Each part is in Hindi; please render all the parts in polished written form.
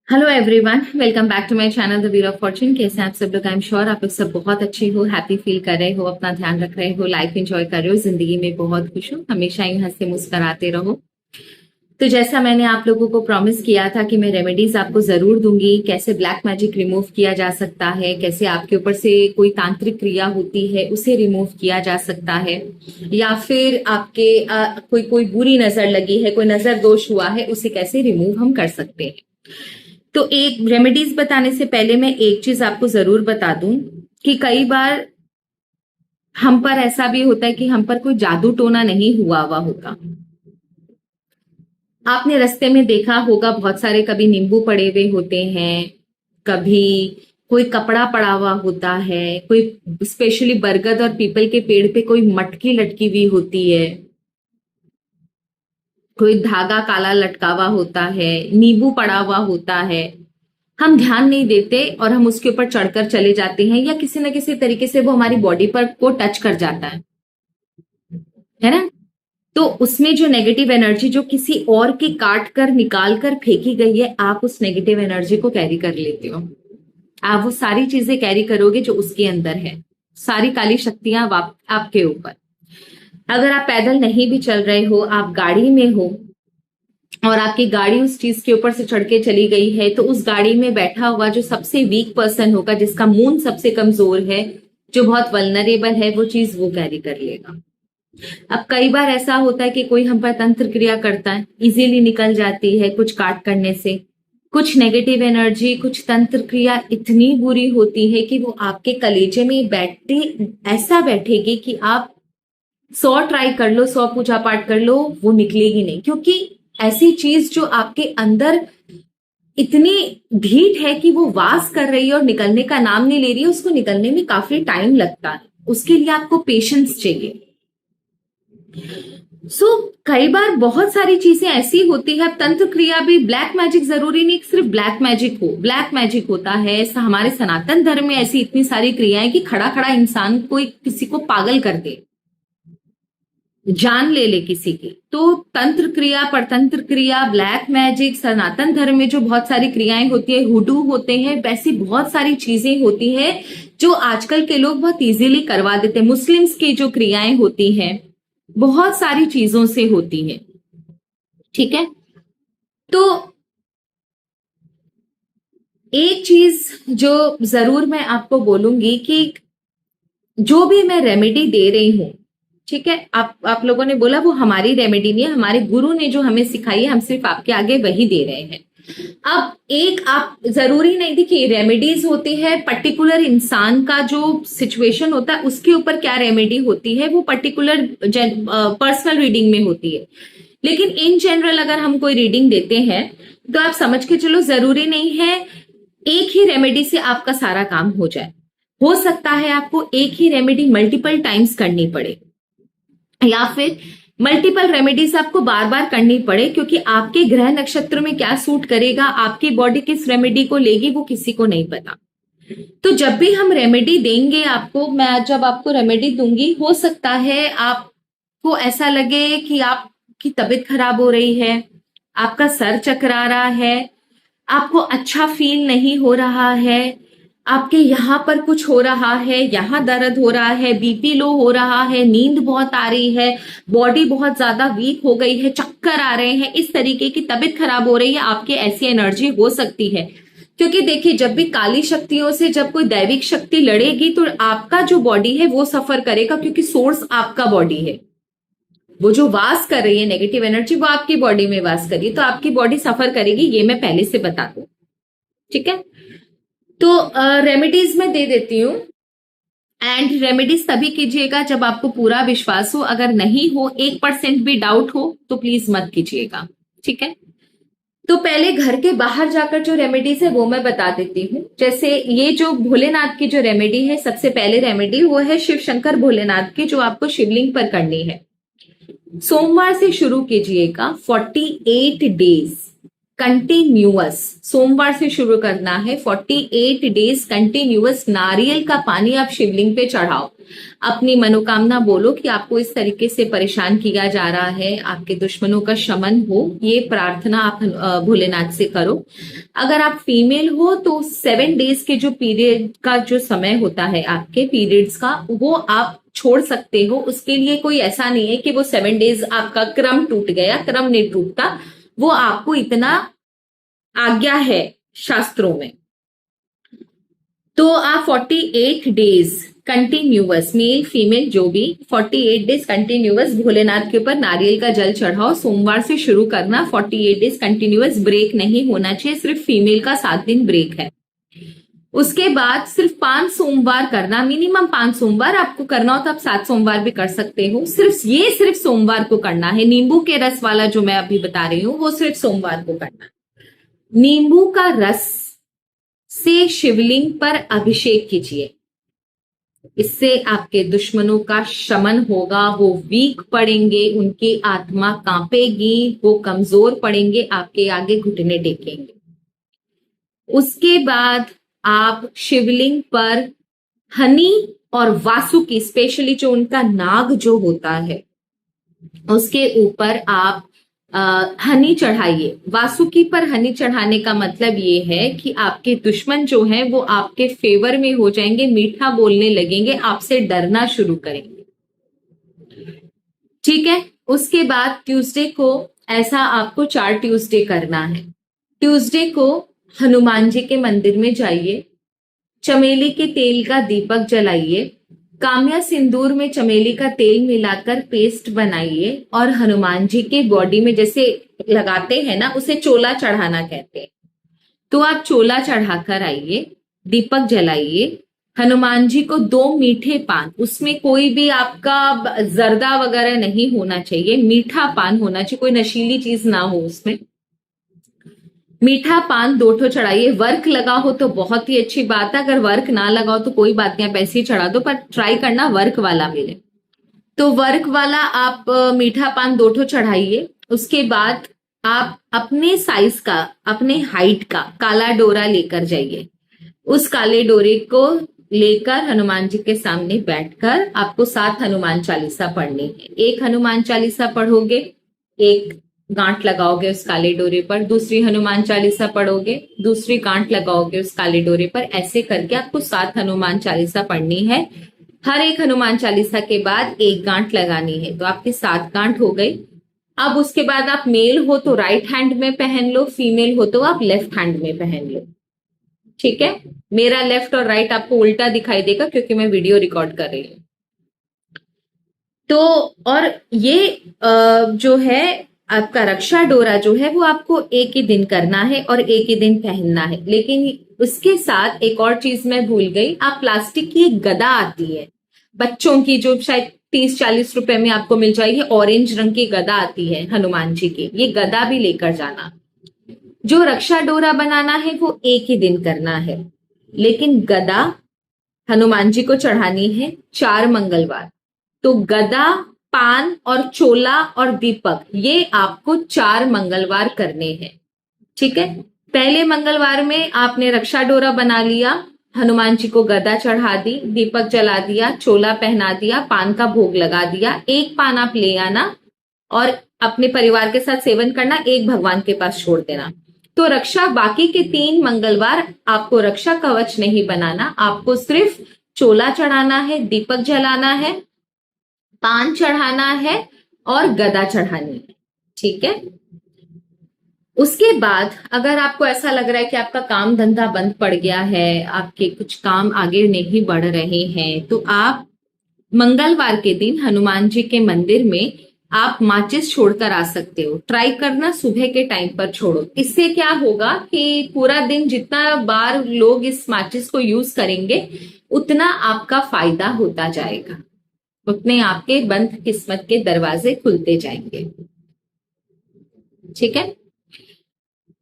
Hello everyone, welcome back to my channel the wheel of fortune. कैसे हैं आप सब लोग? आई एम श्योर आप लोग सब बहुत अच्छे हो, हैप्पी फील कर रहे हो, अपना ध्यान रख रहे हो, लाइफ एंजॉय कर रहे हो, जिंदगी में बहुत खुश हो, हमेशा ही हंसते मुस्कुराते रहो। तो जैसा मैंने आप लोगों को प्रॉमिस किया था कि मैं रेमेडीज आपको जरूर दूंगी, कैसे ब्लैक मैजिक रिमूव किया जा सकता है, कैसे आपके ऊपर से कोई तांत्रिक क्रिया होती है उसे रिमूव किया जा सकता है, या फिर आपके कोई कोई बुरी नजर लगी है, कोई नजर दोष हुआ है, उसे कैसे रिमूव हम कर सकते हैं। तो एक रेमेडीज बताने से पहले मैं एक चीज आपको जरूर बता दूं कि कई बार हम पर ऐसा भी होता है कि हम पर कोई जादू टोना नहीं हुआ हुआ होता। आपने रास्ते में देखा होगा बहुत सारे, कभी नींबू पड़े हुए होते हैं, कभी कोई कपड़ा पड़ा हुआ होता है, कोई स्पेशली बरगद और पीपल के पेड़ पे कोई मटकी लटकी हुई होती है, कोई धागा काला लटकावा होता है, नींबू पड़ा हुआ होता है। हम ध्यान नहीं देते और हम उसके ऊपर चढ़कर चले जाते हैं, या किसी न किसी तरीके से वो हमारी बॉडी पर को टच कर जाता है ना। तो उसमें जो नेगेटिव एनर्जी जो किसी और की काट कर निकाल कर फेंकी गई है, आप उस नेगेटिव एनर्जी को कैरी कर लेते हो। आप वो सारी चीजें कैरी करोगे जो उसके अंदर है, सारी काली शक्तियां आपके ऊपर। अगर आप पैदल नहीं भी चल रहे हो, आप गाड़ी में हो और आपकी गाड़ी उस चीज के ऊपर से चढ़ के चली गई है, तो उस गाड़ी में बैठा हुआ जो सबसे वीक पर्सन होगा, जिसका मून सबसे कमजोर है, जो बहुत वल्नरेबल है, वो चीज वो कैरी कर लेगा। अब कई बार ऐसा होता है कि कोई हम पर तंत्र क्रिया करता है, इजीली निकल जाती है कुछ काट करने से। कुछ नेगेटिव एनर्जी, कुछ तंत्र क्रिया इतनी बुरी होती है कि वो आपके कलेजे में बैठते ऐसा बैठेगी कि आप 100 ट्राई कर लो, 100 पूजा पाठ कर लो, वो निकलेगी नहीं। क्योंकि ऐसी चीज जो आपके अंदर इतनी ढीठ है कि वो वास कर रही है और निकलने का नाम नहीं ले रही है, उसको निकलने में काफी टाइम लगता है। उसके लिए आपको पेशेंस चाहिए। कई बार बहुत सारी चीजें ऐसी होती है। तंत्र क्रिया भी, ब्लैक मैजिक जरूरी नहीं सिर्फ ब्लैक मैजिक हो। ब्लैक मैजिक होता है, हमारे सनातन धर्म में ऐसी इतनी सारी क्रियाएं कि खड़ा खड़ा इंसान कोई किसी को पागल कर दे, जान ले ले किसी की। तो तंत्र क्रिया, परतंत्र क्रिया, ब्लैक मैजिक, सनातन धर्म में जो बहुत सारी क्रियाएं होती है, हुडू होते हैं, वैसी बहुत सारी चीजें होती है जो आजकल के लोग बहुत इजीली करवा देते हैं। मुस्लिम्स की जो क्रियाएं होती हैं बहुत सारी चीजों से होती है, ठीक है। तो एक चीज जो जरूर मैं आपको बोलूंगी कि जो भी मैं रेमेडी दे रही हूं, ठीक है, आप लोगों ने बोला वो हमारी रेमेडी नहीं है, हमारे गुरु ने जो हमें सिखाई है, हम सिर्फ आपके आगे वही दे रहे हैं। अब एक आप जरूरी नहीं, देखिए रेमेडीज होती है, पर्टिकुलर इंसान का जो सिचुएशन होता है उसके ऊपर क्या रेमेडी होती है वो पर्टिकुलर पर्सनल रीडिंग में होती है। लेकिन इन जनरल अगर हम कोई रीडिंग देते हैं तो आप समझ के चलो, जरूरी नहीं है एक ही रेमेडी से आपका सारा काम हो जाए। हो सकता है आपको एक ही रेमेडी मल्टीपल टाइम्स करनी पड़े, या फिर मल्टीपल रेमेडीज आपको बार बार करनी पड़े, क्योंकि आपके ग्रह नक्षत्र में क्या सूट करेगा, आपकी बॉडी किस रेमेडी को लेगी, वो किसी को नहीं पता। तो जब भी हम रेमेडी देंगे आपको, मैं जब आपको रेमेडी दूंगी, हो सकता है आपको ऐसा लगे कि आपकी तबीयत खराब हो रही है, आपका सर चकरा रहा है, आपको अच्छा फील नहीं हो रहा है, आपके यहाँ पर कुछ हो रहा है, यहाँ दर्द हो रहा है, बीपी लो हो रहा है, नींद बहुत आ रही है, बॉडी बहुत ज्यादा वीक हो गई है, चक्कर आ रहे हैं, इस तरीके की तबीयत खराब हो रही है, आपकी ऐसी एनर्जी हो सकती है। क्योंकि देखिए, जब भी काली शक्तियों से जब कोई दैविक शक्ति लड़ेगी तो आपका जो बॉडी है वो सफर करेगा, क्योंकि सोर्स आपका बॉडी है। वो जो वास कर रही है नेगेटिव एनर्जी, वो आपकी बॉडी में वास करी, तो आपकी बॉडी सफर करेगी, ये मैं पहले से बता दूं, ठीक है। तो रेमेडीज मैं दे देती हूँ, एंड रेमेडीज तभी कीजिएगा जब आपको पूरा विश्वास हो। अगर नहीं हो, 1% भी डाउट हो, तो प्लीज मत कीजिएगा, ठीक है। तो पहले घर के बाहर जाकर जो रेमेडीज है वो मैं बता देती हूँ। जैसे ये जो भोलेनाथ की जो रेमेडी है, सबसे पहले रेमेडी वो है शिव शंकर भोलेनाथ की, जो आपको शिवलिंग पर करनी है। सोमवार से शुरू कीजिएगा, 48 डेज कंटिन्यूअस, सोमवार से शुरू करना है, 48 डेज कंटिन्यूअस नारियल का पानी आप शिवलिंग पे चढ़ाओ। अपनी मनोकामना बोलो कि आपको इस तरीके से परेशान किया जा रहा है, आपके दुश्मनों का शमन हो, ये प्रार्थना आप भोलेनाथ से करो। अगर आप फीमेल हो तो 7 डेज के जो पीरियड का जो समय होता है आपके पीरियड्स का, वो आप छोड़ सकते हो। उसके लिए कोई ऐसा नहीं है कि वो 7 डेज आपका क्रम टूट गया, क्रम नहीं टूटता, वो आपको इतना आज्ञा है शास्त्रों में। तो आप 48 डेज कंटिन्यूअस, मेल फीमेल जो भी, 48 डेज कंटिन्यूअस भोलेनाथ के ऊपर नारियल का जल चढ़ाओ। सोमवार से शुरू करना, 48 डेज कंटिन्यूअस, ब्रेक नहीं होना चाहिए, सिर्फ फीमेल का 7 दिन ब्रेक है। उसके बाद सिर्फ 5 सोमवार करना, मिनिमम 5 सोमवार, आपको करना हो तो आप 7 सोमवार भी कर सकते हो। सिर्फ सोमवार को करना है। नींबू के रस वाला जो मैं अभी बता रही हूँ वो सिर्फ सोमवार को करना है। नींबू का रस से शिवलिंग पर अभिषेक कीजिए, इससे आपके दुश्मनों का शमन होगा। वो वीक पड़ेंगे, उनकी आत्मा कांपेगी, वो कमजोर पड़ेंगे, आपके आगे घुटने टेकेंगे। उसके बाद आप शिवलिंग पर हनी और वासुकी, स्पेशली जो उनका नाग जो होता है उसके ऊपर आप हनी चढ़ाइए। वासुकी पर हनी चढ़ाने का मतलब ये है कि आपके दुश्मन जो हैं वो आपके फेवर में हो जाएंगे, मीठा बोलने लगेंगे, आपसे डरना शुरू करेंगे। ठीक है। उसके बाद ट्यूसडे को, ऐसा आपको 4 ट्यूसडे करना है। ट्यूसडे को हनुमान जी के मंदिर में जाइए, चमेली के तेल का दीपक जलाइए, काम्या सिंदूर में चमेली का तेल मिलाकर पेस्ट बनाइए और हनुमान जी के बॉडी में जैसे लगाते हैं ना, उसे चोला चढ़ाना कहते हैं। तो आप चोला चढ़ाकर आइए, दीपक जलाइए। हनुमान जी को 2 मीठे पान, उसमें कोई भी आपका जर्दा वगैरह नहीं होना चाहिए, मीठा पान होना चाहिए, कोई नशीली चीज ना हो उसमें। मीठा पान 2 ठो चढ़ाइए। वर्क लगा हो तो बहुत ही अच्छी बात है, अगर वर्क ना लगा हो तो कोई बात नहीं, आप ऐसे ही चढ़ा दो, पर ट्राई करना वर्क वाला मिले। तो वर्क वाला आप मीठा पान 2 ठो चढ़ाइए। उसके बाद आप अपने साइज का, अपने हाइट का काला डोरा लेकर जाइए। उस काले डोरे को लेकर हनुमान जी के सामने बैठकर आपको 7 हनुमान चालीसा पढ़नी है। एक हनुमान चालीसा पढ़ोगे, एक गांठ लगाओगे उस काले डोरे पर, दूसरी हनुमान चालीसा पढ़ोगे, दूसरी गांठ लगाओगे उस काले डोरे पर। ऐसे करके आपको 7 हनुमान चालीसा पढ़नी है। हर एक हनुमान चालीसा के बाद एक गांठ लगानी है, तो आपकी 7 गांठ हो गई। अब उसके बाद आप मेल हो तो राइट हैंड में पहन लो, फीमेल हो तो आप लेफ्ट हैंड में पहन लो। ठीक है। मेरा लेफ्ट और राइट आपको उल्टा दिखाई देगा क्योंकि मैं वीडियो रिकॉर्ड कर रही हूं। तो और ये जो है आपका रक्षा डोरा जो है वो आपको एक ही दिन करना है और एक ही दिन पहनना है। लेकिन उसके साथ एक और चीज मैं भूल गई, आप प्लास्टिक की एक गदा आती है बच्चों की, जो शायद 30-40 रुपए में आपको मिल जाएगी, ऑरेंज रंग की गदा आती है हनुमान जी की, ये गदा भी लेकर जाना। जो रक्षा डोरा बनाना है वो एक ही दिन करना है, लेकिन गदा हनुमान जी को चढ़ानी है 4 मंगलवार। तो गदा, पान और चोला और दीपक, ये आपको 4 मंगलवार करने हैं। ठीक है। पहले मंगलवार में आपने रक्षा डोरा बना लिया, हनुमान जी को गदा चढ़ा दी, दीपक जला दिया, चोला पहना दिया, पान का भोग लगा दिया। एक पान आप ले आना और अपने परिवार के साथ सेवन करना, एक भगवान के पास छोड़ देना। तो रक्षा, बाकी के 3 मंगलवार आपको रक्षा कवच नहीं बनाना, आपको सिर्फ चोला चढ़ाना है, दीपक जलाना है, पान चढ़ाना है और गदा चढ़ानी है। ठीक है। उसके बाद अगर आपको ऐसा लग रहा है कि आपका काम धंधा बंद पड़ गया है, आपके कुछ काम आगे नहीं बढ़ रहे हैं, तो आप मंगलवार के दिन हनुमान जी के मंदिर में आप माचिस छोड़कर आ सकते हो। ट्राई करना सुबह के टाइम पर छोड़ो। इससे क्या होगा कि पूरा दिन जितना बार लोग इस माचिस को यूज करेंगे उतना आपका फायदा होता जाएगा, उतने आपके बंद किस्मत के दरवाजे खुलते जाएंगे। ठीक है।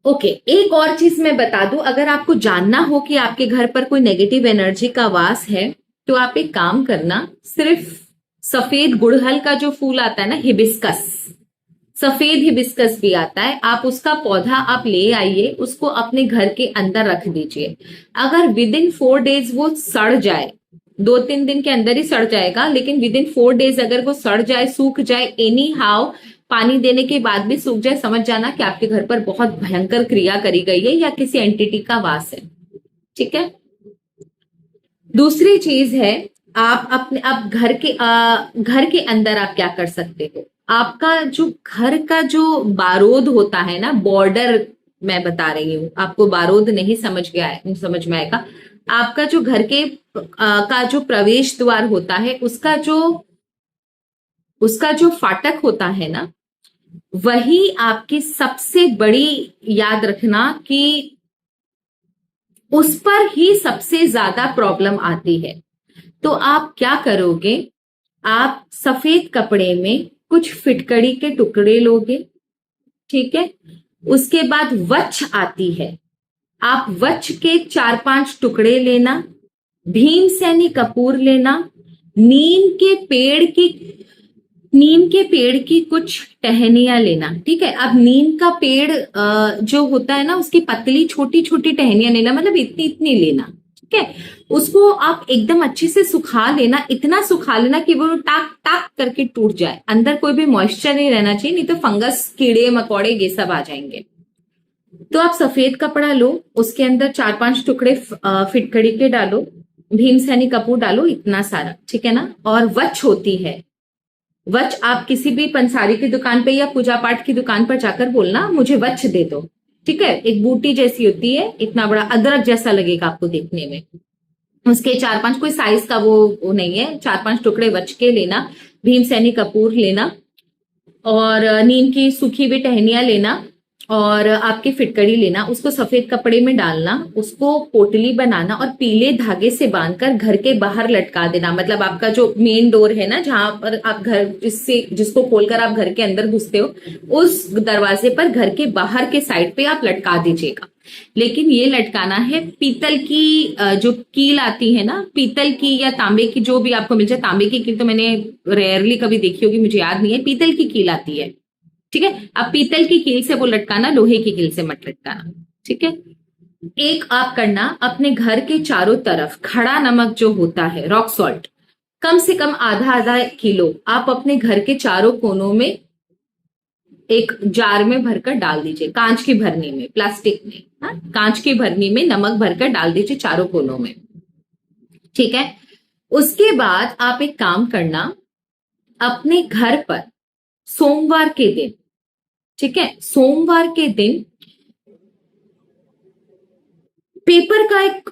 ओके, एक और चीज मैं बता दूं, अगर आपको जानना हो कि आपके घर पर कोई नेगेटिव एनर्जी का वास है तो आप एक काम करना, सिर्फ सफेद गुड़हल का जो फूल आता है ना, हिबिस्कस, सफेद हिबिस्कस भी आता है, आप उसका पौधा आप ले आइए, उसको अपने घर के अंदर रख दीजिए। अगर विद इन 4 डेज वो सड़ जाए, 2-3 दिन के अंदर ही सड़ जाएगा, लेकिन विद इन 4 डेज अगर वो सड़ जाए, सूख जाए, एनी हाउ पानी देने के बाद भी सूख जाए, समझ जाना कि आपके घर पर बहुत भयंकर क्रिया करी गई है या किसी एंटिटी का वास है। ठीक है। दूसरी चीज है, आप घर के अंदर आप क्या कर सकते हो, आपका जो घर का जो बारूद होता है ना, बॉर्डर, मैं बता रही हूँ आपको, बारूद नहीं समझ में आएगा। आपका जो घर के का जो प्रवेश द्वार होता है, उसका जो फाटक होता है ना, वही आपकी सबसे बड़ी, याद रखना कि उस पर ही सबसे ज्यादा प्रॉब्लम आती है। तो आप क्या करोगे, आप सफेद कपड़े में कुछ फिटकड़ी के टुकड़े लोगे, ठीक है। उसके बाद वच्छ आती है, आप वच्छ के 4-5 टुकड़े लेना, भीमसेनी कपूर लेना, नीम के पेड़ की कुछ टहनियां लेना, ठीक है। अब नीम का पेड़ जो होता है ना, उसकी पतली छोटी छोटी टहनियां लेना, मतलब इतनी इतनी लेना, ठीक है। उसको आप एकदम अच्छे से सुखा लेना, इतना सुखा लेना कि वो टाक टाक करके टूट जाए, अंदर कोई भी मॉइस्चर नहीं रहना चाहिए, नहीं तो फंगस, कीड़े मकोड़े ये सब आ जाएंगे। तो आप सफेद कपड़ा लो, उसके अंदर 4-5 टुकड़े फिटकड़ी के डालो, भीमसेनी कपूर डालो, इतना सारा, ठीक है ना। और वच्छ होती है, वच्छ आप किसी भी पंसारी की दुकान पे या पूजा पाठ की दुकान पर जाकर बोलना मुझे वच्छ दे दो, ठीक है। एक बूटी जैसी होती है, इतना बड़ा अदरक जैसा लगेगा आपको देखने में, उसके 4-5, कोई साइज का वो नहीं है, 4-5 टुकड़े वच्छ के लेना, भीमसेनी कपूर लेना, और नीम की सूखी हुई टहनियां लेना, और आपकी फिटकड़ी लेना, उसको सफेद कपड़े में डालना, उसको पोटली बनाना और पीले धागे से बांधकर घर के बाहर लटका देना। मतलब आपका जो मेन डोर है ना, जहां पर आप जिसको खोलकर आप घर के अंदर घुसते हो, उस दरवाजे पर घर के बाहर के साइड पे आप लटका दीजिएगा। लेकिन ये लटकाना है पीतल की जो कील आती है ना, पीतल की या तांबे की, जो भी आपको मिल जाए। तांबे की कील तो मैंने रेयरली कभी देखी होगी, मुझे याद नहीं है। पीतल की कील आती है, ठीक है। अब पीतल की कील से वो लटकाना, लोहे की कील से मत लटकाना, ठीक है। एक आप करना, अपने घर के चारों तरफ खड़ा नमक जो होता है, रॉक सॉल्ट, कम से कम आधा आधा किलो आप अपने घर के चारों कोनों में एक जार में भरकर डाल दीजिए, कांच की भरनी में, प्लास्टिक में, हाँ, कांच की भरनी में नमक भरकर डाल दीजिए चारों कोनों में, ठीक है। उसके बाद आप एक काम करना, अपने घर पर सोमवार के दिन, ठीक है, सोमवार के दिन पेपर का एक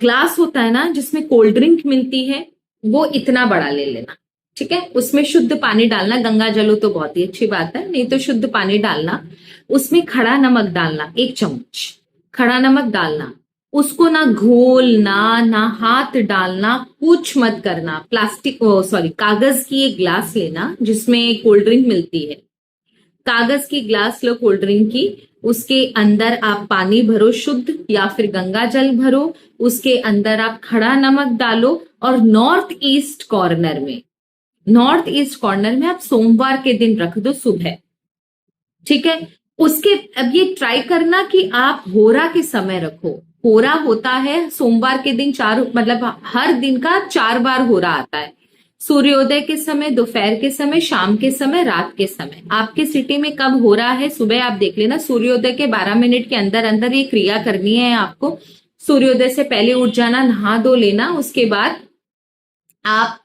ग्लास होता है ना, जिसमें कोल्ड ड्रिंक मिलती है, वो इतना बड़ा ले लेना, ठीक है। उसमें शुद्ध पानी डालना, गंगा जल हो तो बहुत ही अच्छी बात है, नहीं तो शुद्ध पानी डालना। उसमें खड़ा नमक डालना, 1 चम्मच खड़ा नमक डालना। उसको ना घोलना, ना हाथ डालना, कुछ मत करना। कागज की एक ग्लास लेना जिसमें कोल्ड ड्रिंक मिलती है, कागज की ग्लास लो कोल्ड ड्रिंक की, उसके अंदर आप पानी भरो शुद्ध या फिर गंगा जल भरो, उसके अंदर आप खड़ा नमक डालो, और नॉर्थ ईस्ट कॉर्नर में आप सोमवार के दिन रख दो सुबह, ठीक है। अब ये ट्राई करना कि आप होरा के समय रखो। होरा होता है सोमवार के दिन मतलब हर दिन का 4 बार होरा आता है, सूर्योदय के समय, दोपहर के समय, शाम के समय, रात के समय। आपके सिटी में कब हो रहा है, सुबह आप देख लेना, सूर्योदय के 12 मिनट के अंदर अंदर ये क्रिया करनी है आपको। सूर्योदय से पहले उठ जाना, नहा धो लेना, उसके बाद आप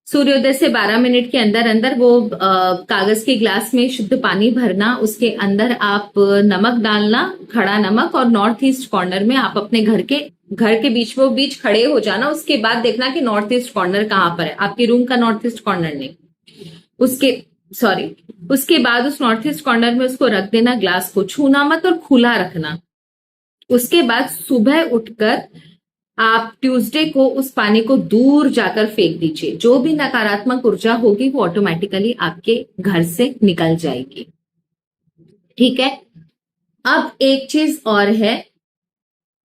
सूर्योदय से 12 मिनट के अंदर अंदर वो कागज के ग्लास में शुद्ध पानी भरना, उसके अंदर आप नमक डालना, खड़ा नमक, और नॉर्थ ईस्ट कॉर्नर में आप अपने घर के बीच खड़े हो जाना। उसके बाद देखना कि नॉर्थ ईस्ट कॉर्नर कहाँ पर है, आपके रूम का नॉर्थ ईस्ट कॉर्नर नहीं, उसके बाद उस नॉर्थ ईस्ट कॉर्नर में उसको रख देना, ग्लास को छूना मत और खुला रखना। उसके बाद सुबह उठकर आप ट्यूसडे को उस पानी को दूर जाकर फेंक दीजिए, जो भी नकारात्मक ऊर्जा होगी वो ऑटोमेटिकली आपके घर से निकल जाएगी, ठीक है। अब एक चीज और है,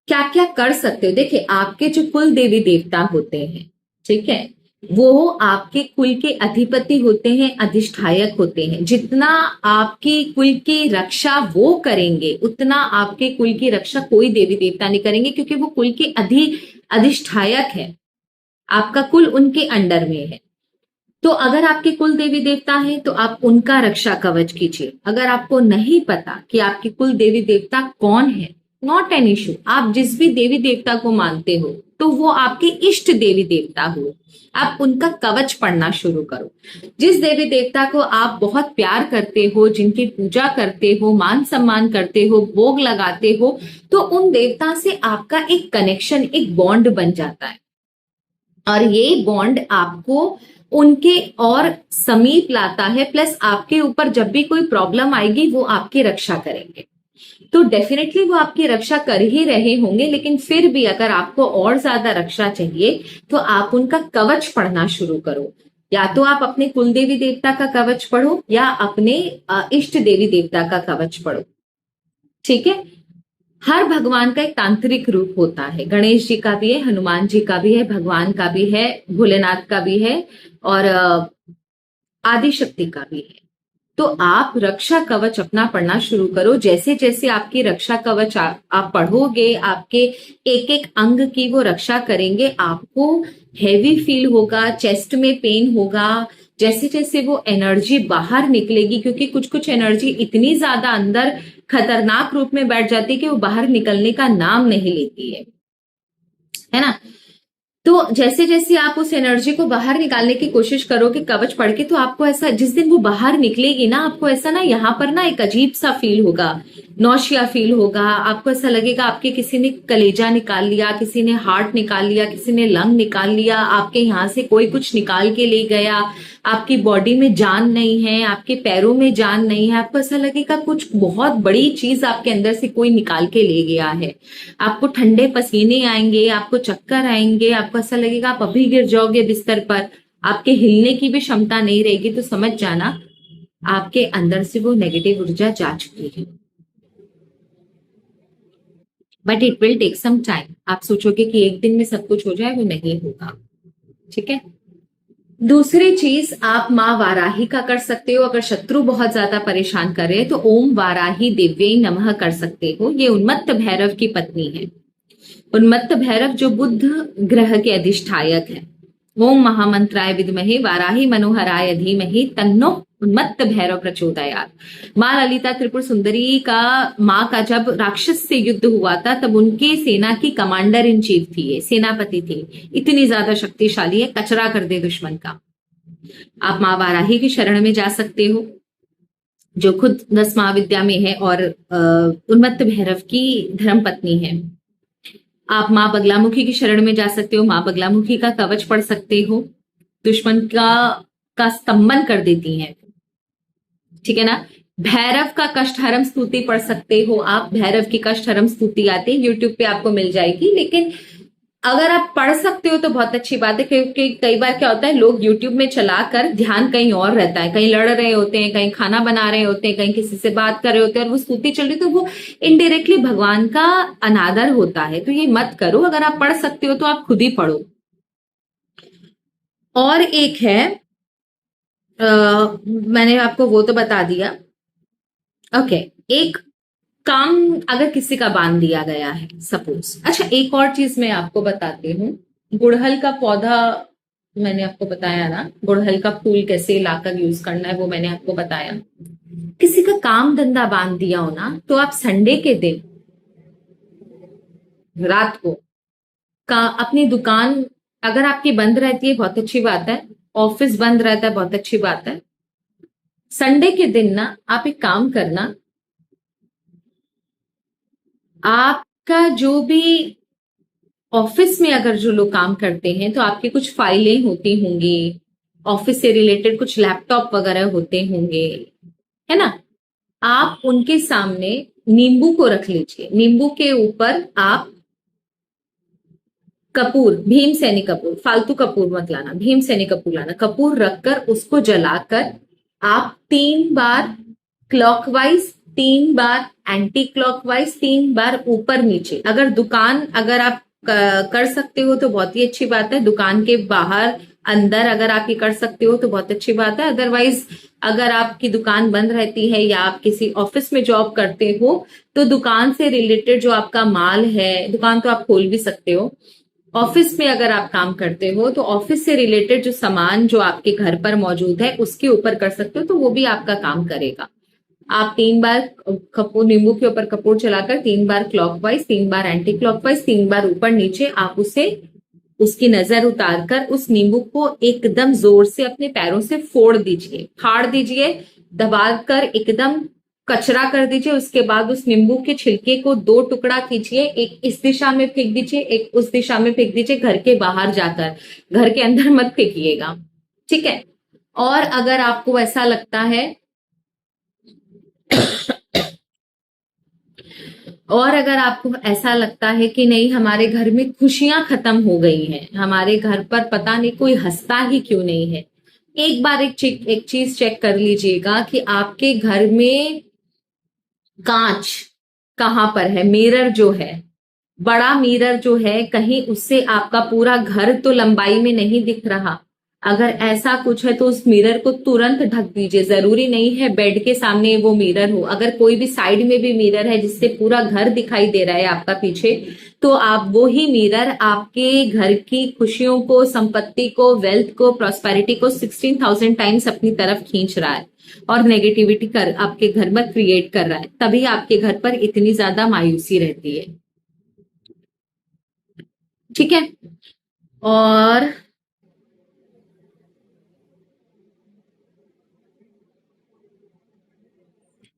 क्या क्या कर सकते हो। देखिए, आपके जो कुल देवी देवता होते हैं, ठीक है, वो आपके कुल के अधिपति होते हैं, अधिष्ठायक होते हैं। जितना आपकी कुल की रक्षा वो करेंगे, उतना आपके कुल की रक्षा कोई देवी देवता नहीं करेंगे, क्योंकि वो कुल के अधिष्ठायक है। आपका कुल उनके अंडर में है। तो अगर आपके कुल देवी देवता है तो आप उनका रक्षा कवच कीजिए। अगर आपको नहीं पता कि आपके कुल देवी देवता कौन है, नॉट एन इशू, आप जिस भी देवी देवता को मानते हो तो वो आपके इष्ट देवी देवता हो, आप उनका कवच पढ़ना शुरू करो। जिस देवी देवता को आप बहुत प्यार करते हो, जिनकी पूजा करते हो, मान सम्मान करते हो, भोग लगाते हो, तो उन देवता से आपका एक कनेक्शन, एक बॉन्ड बन जाता है। और ये बॉन्ड आपको उनके और समीप लाता है। प्लस आपके ऊपर जब भी कोई प्रॉब्लम आएगी वो आपकी रक्षा करेंगे। तो डेफिनेटली वो आपकी रक्षा कर ही रहे होंगे, लेकिन फिर भी अगर आपको और ज्यादा रक्षा चाहिए तो आप उनका कवच पढ़ना शुरू करो। या तो आप अपने कुल देवी देवता का कवच पढ़ो या अपने इष्ट देवी देवता का कवच पढ़ो। ठीक है। हर भगवान का एक तांत्रिक रूप होता है। गणेश जी का भी है, हनुमान जी का भी है, भगवान का भी है, भोलेनाथ का भी है, और आदि शक्ति का भी है। तो आप रक्षा कवच अपना पढ़ना शुरू करो। जैसे जैसे आपकी रक्षा कवच आप पढ़ोगे, आपके एक एक अंग की वो रक्षा करेंगे, आपको हैवी फील होगा, चेस्ट में पेन होगा। जैसे जैसे वो एनर्जी बाहर निकलेगी, क्योंकि कुछ कुछ एनर्जी इतनी ज्यादा अंदर खतरनाक रूप में बैठ जाती है कि वो बाहर निकलने का नाम नहीं लेती है ना। तो जैसे जैसे आप उस एनर्जी को बाहर निकालने की कोशिश करोगे कवच पढ़ के, तो आपको ऐसा, जिस दिन वो बाहर निकलेगी ना, आपको ऐसा ना यहाँ पर ना एक अजीब सा फील होगा, नौशिया फील होगा। आपको ऐसा लगेगा आपके किसी ने कलेजा निकाल लिया, किसी ने हार्ट निकाल लिया, किसी ने लंग निकाल लिया, आपके यहाँ से कोई कुछ निकाल के ले गया। आपकी बॉडी में जान नहीं है, आपके पैरों में जान नहीं है। आपको ऐसा लगेगा कुछ बहुत बड़ी चीज आपके अंदर से कोई निकाल के ले गया है। आपको ठंडे पसीने आएंगे, आपको चक्कर आएंगे, आपको ऐसा लगेगा आप अभी गिर जाओगे बिस्तर पर, आपके हिलने की भी क्षमता नहीं रहेगी। तो समझ जाना आपके अंदर से वो नेगेटिव ऊर्जा जा चुकी है। But it will take some time. आप सोचोगे कि एक दिन में सब कुछ हो जाए, वो नहीं होगा। ठीक है। दूसरी चीज आप माँ वाराही का कर सकते हो। अगर शत्रु बहुत ज्यादा परेशान करे तो ओम वाराही दिव्यै नमः कर सकते हो। ये उन्मत्त भैरव की पत्नी है। उन्मत्त भैरव जो बुध ग्रह के अधिष्ठायक है। ओम महामंत्राय विद्महे वाराही मनोहराय धीमहि तन्नो उन्मत्त भैरव प्रचोदयात्। माँ ललिता त्रिपुर सुंदरी का माँ का जब राक्षस से युद्ध हुआ था, तब उनके सेना की कमांडर इन चीफ थी, ये सेनापति थी। इतनी ज्यादा शक्तिशाली है, कचरा कर दे दुश्मन का। आप माँ वाराही की शरण में जा सकते हो, जो खुद 10 महाविद्या में है और उन्मत्त भैरव की धर्मपत्नी है। आप माँ बगलामुखी की शरण में जा सकते हो, माँ बगलामुखी का कवच पढ़ सकते हो। दुश्मन का स्तंभन कर देती हैं। ठीक है ना। भैरव का कष्टहरम स्तुति पढ़ सकते हो आप। भैरव की कष्टहरम स्तुति आती है, यूट्यूब पे आपको मिल जाएगी। लेकिन अगर आप पढ़ सकते हो तो बहुत अच्छी बात है, क्योंकि कई बार क्या होता है, लोग यूट्यूब में चलाकर ध्यान कहीं और रहता है, कहीं लड़ रहे होते हैं, कहीं खाना बना रहे होते हैं, कहीं किसी से बात कर रहे होते हैं, और वो स्तुति चल रही, तो वो इनडायरेक्टली भगवान का अनादर होता है। तो ये मत करो। अगर आप पढ़ सकते हो तो आप खुद ही पढ़ो। और एक है, मैंने आपको वो तो बता दिया। ओके। एक काम अगर किसी का बांध दिया गया है सपोज। अच्छा, एक और चीज मैं आपको बताती हूँ। गुड़हल का पौधा मैंने आपको बताया ना, गुड़हल का फूल कैसे लाकर यूज करना है वो मैंने आपको बताया। किसी का काम धंधा बांध दिया हो ना, तो आप संडे के दिन रात को का अपनी दुकान अगर आपकी बंद रहती है, बहुत अच्छी बात है। ऑफिस बंद रहता है, बहुत अच्छी बात है। संडे के दिन ना आप एक काम करना, आपका जो भी ऑफिस में अगर जो लोग काम करते हैं, तो आपकी कुछ फाइलें होती होंगी, ऑफिस से रिलेटेड कुछ लैपटॉप वगैरह होते होंगे, है ना। आप उनके सामने नींबू को रख लीजिए। नींबू के ऊपर आप कपूर, भीमसेनी कपूर, फालतू कपूर मत लाना, भीमसेनी कपूर लाना। कपूर रखकर उसको जलाकर आप 3 बार क्लॉकवाइज, 3 बार एंटी क्लॉकवाइज, 3 बार ऊपर नीचे। अगर दुकान अगर आप कर सकते हो तो बहुत ही अच्छी बात है। दुकान के बाहर अंदर अगर आप ये कर सकते हो तो बहुत अच्छी बात है। अदरवाइज अगर आपकी दुकान बंद रहती है या आप किसी ऑफिस में जॉब करते हो तो दुकान से रिलेटेड जो आपका माल है, दुकान तो आप खोल भी सकते हो, ऑफिस में अगर आप काम करते हो तो ऑफिस से रिलेटेड जो सामान जो आपके घर पर मौजूद है उसके ऊपर कर सकते हो, तो वो भी आपका काम करेगा। आप 3 बार कपूर, नींबू के ऊपर कपूर चलाकर 3 बार क्लॉकवाइज, 3 बार एंटी क्लॉकवाइज, 3 बार ऊपर नीचे आप उसे, उसकी नजर उतार कर उस नींबू को एकदम जोर से अपने पैरों से फोड़ दीजिए, फाड़ दीजिए, दबा कर एकदम कचरा कर दीजिए। उसके बाद उस नींबू के छिलके को 2 टुकड़ा कीजिए, एक इस दिशा में फेंक दीजिए, एक उस दिशा में फेंक दीजिए, घर के बाहर जाकर, घर के अंदर मत फेंकिएगा, ठीक है। और अगर आपको ऐसा लगता है और अगर आपको ऐसा लगता है कि नहीं हमारे घर में खुशियां खत्म हो गई हैं, हमारे घर पर पता नहीं कोई हंसता ही क्यों नहीं है, एक बार एक चीज चेक कर लीजिएगा कि आपके घर में कांच कहाँ पर है, मिरर जो है, बड़ा मिरर जो है, कहीं उससे आपका पूरा घर तो लंबाई में नहीं दिख रहा। अगर ऐसा कुछ है तो उस मिरर को तुरंत ढक दीजिए। जरूरी नहीं है बेड के सामने वो मिरर हो, अगर कोई भी साइड में भी मिरर है जिससे पूरा घर दिखाई दे रहा है आपका पीछे, तो आप वो ही मिरर आपके घर की खुशियों को, संपत्ति को, वेल्थ को, प्रॉस्पेरिटी को 16,000 टाइम्स अपनी तरफ खींच रहा है और नेगेटिविटी कर आपके घर में क्रिएट कर रहा है। तभी आपके घर पर इतनी ज्यादा मायूसी रहती है, ठीक है। और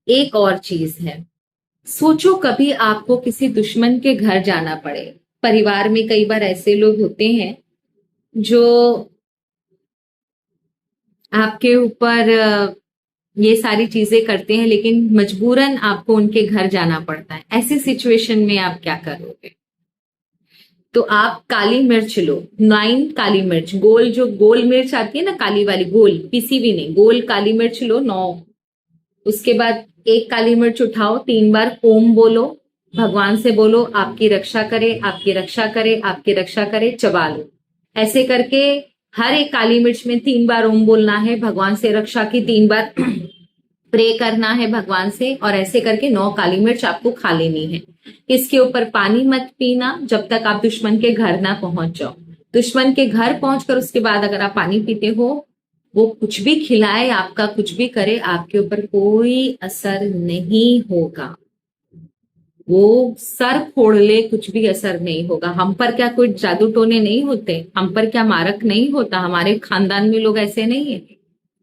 एक और चीज है, सोचो कभी आपको किसी दुश्मन के घर जाना पड़े। परिवार में कई बार ऐसे लोग होते हैं जो आपके ऊपर ये सारी चीजें करते हैं, लेकिन मजबूरन आपको उनके घर जाना पड़ता है। ऐसी सिचुएशन में आप क्या करोगे? तो आप काली मिर्च लो, 9 काली मिर्च, गोल, जो गोल मिर्च आती है ना, काली वाली, गोल, पीसी भी नहीं, गोल काली मिर्च लो 9। उसके बाद एक काली मिर्च उठाओ, 3 बार ओम बोलो, भगवान से बोलो आपकी रक्षा करे, आपकी रक्षा करे, आपकी रक्षा करे, चबा लो। ऐसे करके हर एक काली मिर्च में 3 बार ओम बोलना है, भगवान से रक्षा की 3 बार प्रे करना है भगवान से, और ऐसे करके 9 काली मिर्च आपको खा लेनी है। इसके ऊपर पानी मत पीना जब तक आप दुश्मन के घर ना पहुंच जाओ। दुश्मन के घर पहुंचकर उसके बाद अगर आप पानी पीते हो, वो कुछ भी खिलाए, आपका कुछ भी करे, आपके ऊपर कोई असर नहीं होगा। वो सर फोड़ ले, कुछ भी असर नहीं होगा। हम पर क्या कोई जादू टोने नहीं होते, हम पर क्या मारक नहीं होता, हमारे खानदान में लोग ऐसे नहीं है,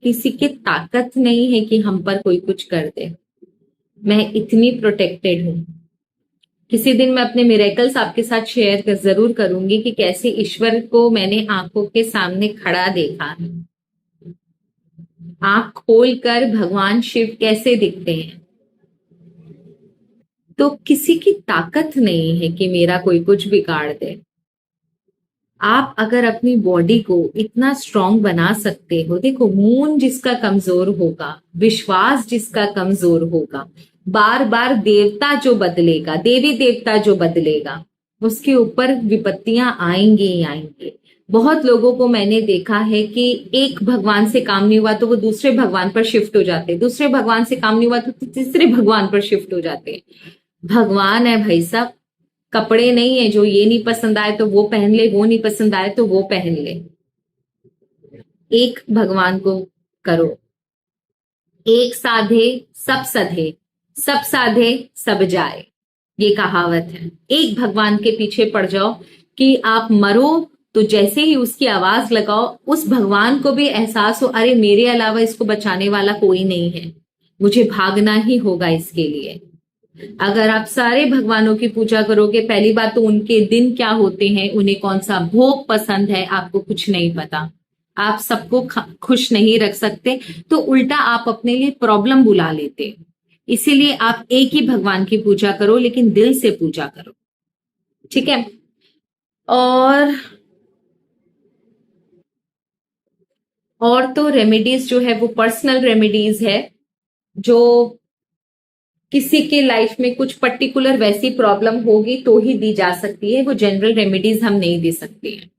किसी की ताकत नहीं है कि हम पर कोई कुछ कर दे। मैं इतनी प्रोटेक्टेड हूं। किसी दिन मैं अपने मिरेकल्स आपके साथ शेयर जरूर करूंगी कि कैसे ईश्वर को मैंने आंखों के सामने खड़ा देखा है। आंख खोलकर भगवान शिव कैसे दिखते हैं। तो किसी की ताकत नहीं है कि मेरा कोई कुछ बिगाड़ दे। आप अगर अपनी बॉडी को इतना स्ट्रांग बना सकते हो, देखो मून जिसका कमजोर होगा, विश्वास जिसका कमजोर होगा, बार बार देवता जो बदलेगा, देवी देवता जो बदलेगा, उसके ऊपर विपत्तियां आएंगी ही आएंगी। बहुत लोगों को मैंने देखा है कि एक भगवान से काम नहीं हुआ तो वो दूसरे भगवान पर शिफ्ट हो जाते, दूसरे भगवान से काम नहीं हुआ तो तीसरे भगवान पर शिफ्ट हो जाते। भगवान है भाई साहब, कपड़े नहीं है जो ये नहीं पसंद आए तो वो पहन ले, वो नहीं पसंद आए तो वो पहन ले। एक भगवान को करो, एक साधे सब सधे, सब साधे सब जाए, ये कहावत है। एक भगवान के पीछे पड़ जाओ कि आप मरो तो जैसे ही उसकी आवाज लगाओ, उस भगवान को भी एहसास हो, अरे मेरे अलावा इसको बचाने वाला कोई नहीं है, मुझे भागना ही होगा इसके लिए। अगर आप सारे भगवानों की पूजा करोगे, पहली बात तो उनके दिन क्या होते हैं, उन्हें कौन सा भोग पसंद है, आपको कुछ नहीं पता। आप सबको खुश नहीं रख सकते, तो उल्टा आप अपने लिए प्रॉब्लम बुला लेते। इसीलिए आप एक ही भगवान की पूजा करो, लेकिन दिल से पूजा करो, ठीक है। और तो रेमेडीज जो है वो पर्सनल रेमेडीज है, जो किसी के लाइफ में कुछ पर्टिकुलर वैसी प्रॉब्लम होगी तो ही दी जा सकती है, वो जनरल रेमेडीज हम नहीं दे सकते हैं।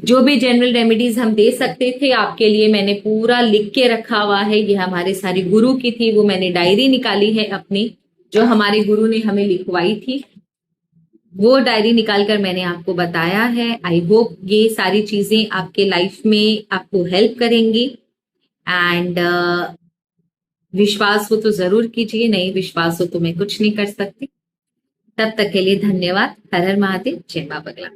जो भी जनरल रेमेडीज हम दे सकते थे आपके लिए मैंने पूरा लिख के रखा हुआ है। ये हमारे सारी गुरु की थी, वो मैंने डायरी निकाली है अपनी, जो हमारे गुरु ने हमें लिखवाई थी, वो डायरी निकालकर मैंने आपको बताया है। आई होप ये सारी चीजें आपके लाइफ में आपको हेल्प करेंगी। एंड विश्वास हो तो जरूर कीजिए, नहीं विश्वास हो तो मैं कुछ नहीं कर सकती। तब तक के लिए धन्यवाद। हर हर महादेव, जय मां बगला।